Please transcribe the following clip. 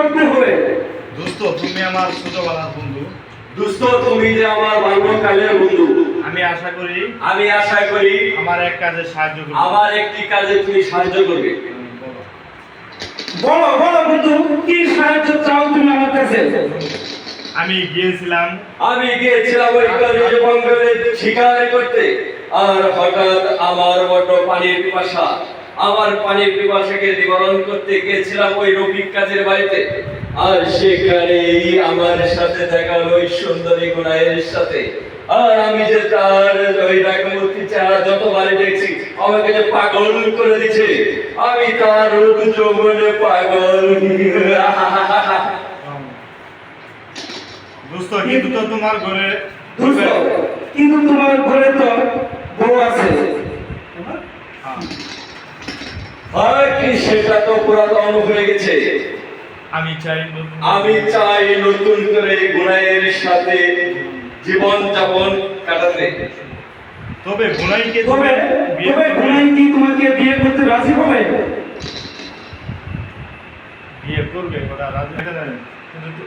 করতে হবে? দোস্ত, তুমি আমার ছোটবেলার বন্ধু। দোস্ত, তুমি যে আমার বাল্যকালের বন্ধু। আমি আশা করি আমার এক কাজে সাহায্য করবে। আমার একটি কাজে তুমি সাহায্য করবে। বলো। বলো বলো বন্ধু, কি সাহায্য চাও তুমি আমার কাছে? আমি গিয়েছিলাম ওই কাজে জঙ্গলে শিকার করতে, আর হঠাৎ আমার বড় পানির পিপাসা। আমার পানির পিপাসাকে নিবারণ করতে গিয়েছিলাম ওই রফিক কাজের বাড়িতে। আর সেখানেই আমার সাথে দেখা হলো ওই সুন্দরী গুনায়ের সাথে। আর আমি যে তার ওই রাগমূর্তি চেহারা যতবারই দেখছি, আমাকে যে পাগল করে দিচ্ছে। আমি তার রূপ যৌবনে পাগল। দোস্ত, কিন্তু তো তোমার ঘরে কিন্তু তোমার ঘরে তো বউ আছে। হয় কি, সেটা তো পুরাতন হয়ে গেছে। আমি চাই নতুন করে গুনায়ের সাথে জীবন যাপন কাটাতে। তবে গুনাইকে গুনাই কি তোমাকে বিয়ে করতে রাজি হবে? বিয়ে করবে, ওরা রাজি হয়ে যাবে। কিন্তু